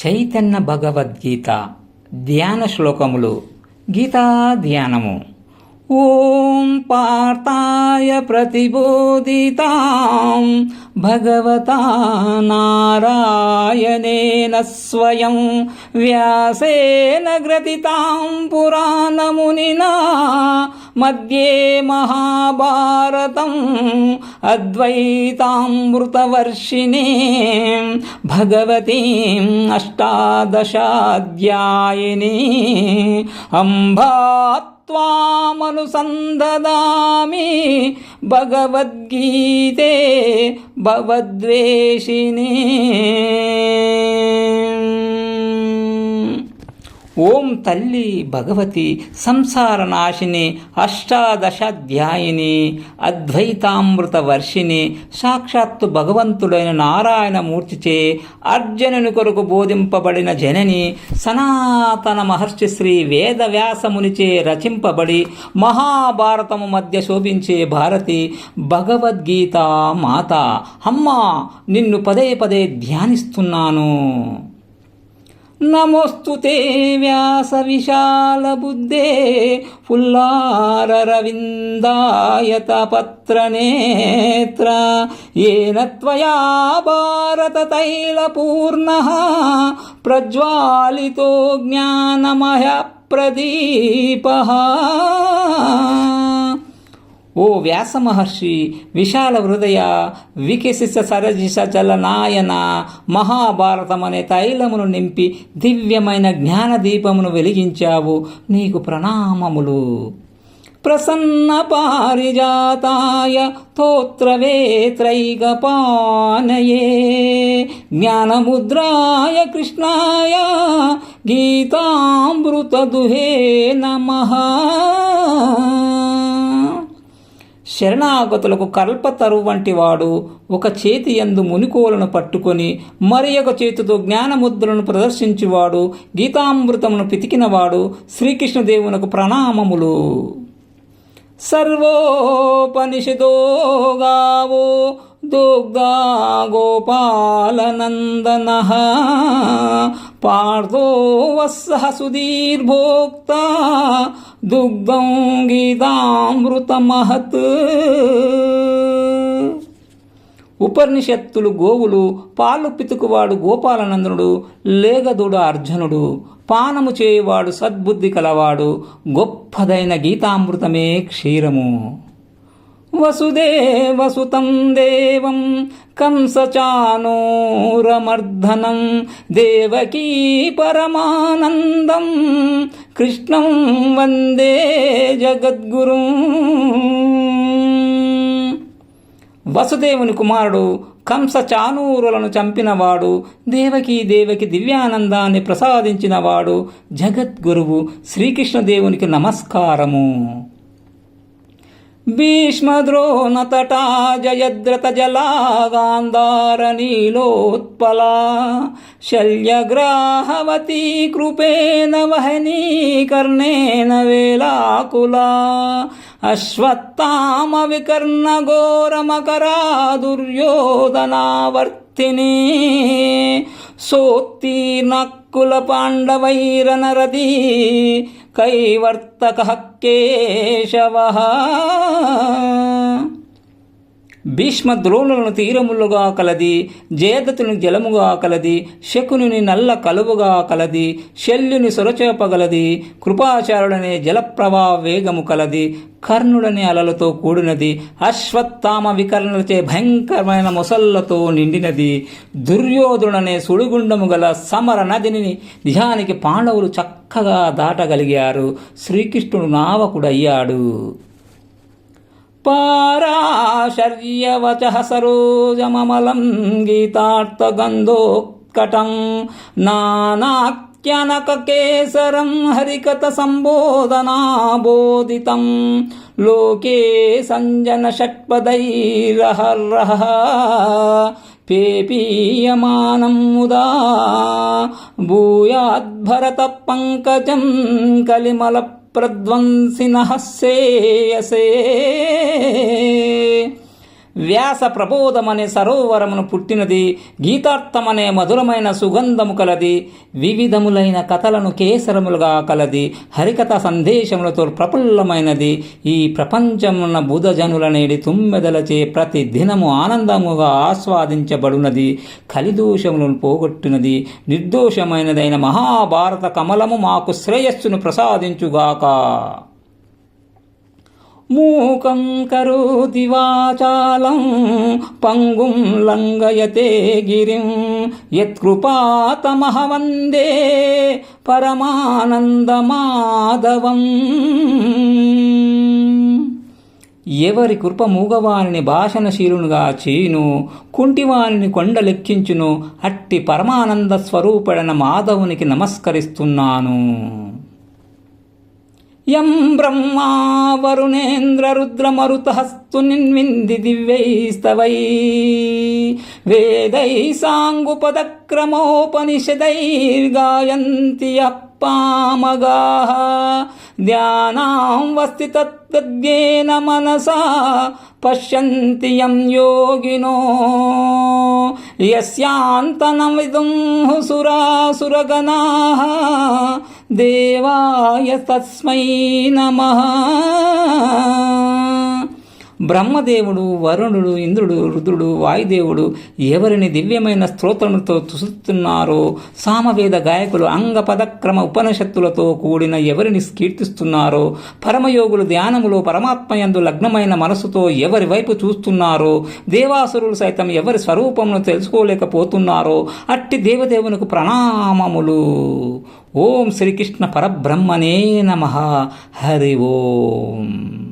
చైతన్య భగవద్గీత ధ్యాన శ్లోకములు. గీతా ధ్యానము. ఓం పార్థాయ ప్రతిబోధితాం భగవతా నారాయణేన స్వయం వ్యాసేన గ్రథితాం పురాణమునినా మధ్యే మహాభారతం అద్వైతామృతవర్షిణీ భగవతీం అష్టాదశాధ్యాయినీ అంబాత్ త్వామనుసందదామి భగవద్గీతే భవద్వేషిణీ. ఓం తల్లి భగవతి సంసార నాశిని అష్టాదశాధ్యాయిని అద్వైతామృత వర్షిణి సాక్షాత్తు భగవంతుడైన నారాయణమూర్తిచే అర్జునుని కొరకు బోధింపబడిన జనని సనాతన మహర్షి శ్రీ వేదవ్యాసమునిచే రచింపబడి మహాభారతము మధ్య శోభించే భారతి భగవద్గీత మాత. అమ్మా, నిన్ను పదే పదే ధ్యానిస్తున్నాను. నమోస్తుతే వ్యాస విశాల బుద్ధే ఫుల్లారరవిందాయత పత్రనేత్ర ఏన త్వయా భారత తైలపూర్ణః ప్రజ్వాలితో జ్ఞానమయ ప్రదీపః. ఓ వ్యాస మహర్షి, విశాల హృదయ, వికసిత సరజిష జలనాయన, మహాభారతమనే తైలమును నింపి దివ్యమైన జ్ఞానదీపమును వెలిగించావు. నీకు ప్రణామములు. ప్రసన్న పారిజాతాయ తోత్రవేత్రైకపానయే జ్ఞానముద్రాయ కృష్ణాయ గీతామృతదుహే నమః. శరణాగతులకు కల్పతరు వంటి వాడు, ఒక చేతి యందు మునికోలను పట్టుకొని మరి ఒక చేతితో జ్ఞానముద్రలను ప్రదర్శించువాడు, గీతామృతమును పితికినవాడు శ్రీకృష్ణదేవునకు ప్రణామములు. సర్వోపనిషదో గావో దుగ్ధా గోపాలనందనః పార్థో వస్సః సుధీర్భోక్తా దుగ్ధం గీతామృతమహత్. ఉపనిషత్తులు గోవులు, పాలు పితుకువాడు గోపాలనందనుడు, లేగదుడు అర్జునుడు, పానము చేయువాడు సద్బుద్ధి కలవాడు, గొప్పదైన గీతామృతమే క్షీరము. వసుదేవసుతం దేవం కంసచానూరమర్ధనం దేవకీ పరమానందం కృష్ణం వందే జగద్గురుం. వసుదేవుని కుమారుడు, కంస చానూరులను చంపినవాడు, దేవకి దివ్యానందాన్ని ప్రసాదించినవాడు, జగద్గురువు శ్రీకృష్ణదేవునికి నమస్కారము. భీష్మద్రోణతటా జయద్రథ జలా గాంధార నీలోత్పలా శల్యగ్రాహవతీ కృపేణ వహనీ కర్ణేన వేలాకులా అశ్వత్థామ వికర్ణ ఘోరమకరా దుర్యోధనావర్తిని సోత్తీర్ణకుల పాండవైరనరదీ కైవర్తకః కేశవః. భీష్మ ద్రోణులను తీరములుగా కలది, జయదతుని జలముగా కలది, శకుని నల్ల కలువుగా కలది, శల్యుని సొరచేపగలది, కృపాచారుడనే జలప్రవాహ వేగము కలది, కర్ణుడనే అలలతో కూడినది, అశ్వత్థామ వికర్ణలచే భయంకరమైన మొసళ్లతో నిండినది, దుర్యోధనుడనే సుడిగుండము గల సమర నదిని నిజానికి పాండవులు చక్కగా దాటగలిగారు. శ్రీకృష్ణుడు నావకుడయ్యాడు. పారాశర్యవచః సరోజమమలం గీతార్థగంధోత్కటం నానాఖ్యానకకేసరం హరికథ సంబోధనాబోధితం లోకే సంజన షట్పదైరహర్రః పేపీయమానం ముదా భూయాద్భరత పంకజం కలిమల ప్రధ్వంసినః శ్రేయసే. వ్యాస ప్రబోధమనే సరోవరమును పుట్టినది. గీతార్థమనే మధురమైన సుగంధము కలది. వివిధములైన కథలను కేసరములుగా కలది. హరికథ సందేశములతో ప్రఫుల్లమైనది. ఈ ప్రపంచమున్న బుధజనులనేది తుమ్మెదలచే ప్రతి దినము ఆనందముగా ఆస్వాదించబడునది. కలిదోషములను పోగొట్టినది. నిర్దోషమైనదైన మహాభారత కమలము మాకు శ్రేయస్సును ప్రసాదించుగాక. మూకం కరోతి వాచాలం పంగుం లంఘయతే గిరిం యత్కృపాతమహ వందే పరమానందమాధవం. ఎవరి కృప మూగవానిని భాషణశీలునుగా చేయును, కుంటివానిని కొండలెక్కించును, అట్టి పరమానంద స్వరూపుడైన మాధవునికి నమస్కరిస్తున్నాను. యం బ్రహ్మా వరుణేంద్ర రుద్రమరుతహస్తు నిన్వింది దివ్యైస్తవై వేదై సాంగుపదక్రమోపనిషదైర్గాయంతి అప్పామగాః ధ్యానాం వస్తి తద్గేన మనసా పశ్యంతి యం యోగినో యస్యాంతనం విదుంహు సురాసురగణాః దేవాయ తస్మై నమః. బ్రహ్మదేవుడు, వరుణుడు, ఇంద్రుడు, రుద్రుడు, వాయుదేవుడు ఎవరిని దివ్యమైన స్తోత్రములతో తుసుతున్నారో, సామవేద గాయకులు అంగపదక్రమ ఉపనిషత్తులతో కూడిన ఎవరిని కీర్తిస్తున్నారో, పరమయోగులు ధ్యానములో పరమాత్మయందు లగ్నమైన మనసుతో ఎవరి వైపు చూస్తున్నారో, దేవాసురులు సైతం ఎవరి స్వరూపమును తెలుసుకోలేకపోతున్నారో అట్టి దేవదేవునికి ప్రణామములు. ఓం శ్రీకృష్ణ పరబ్రహ్మణే నమః. హరి ఓం.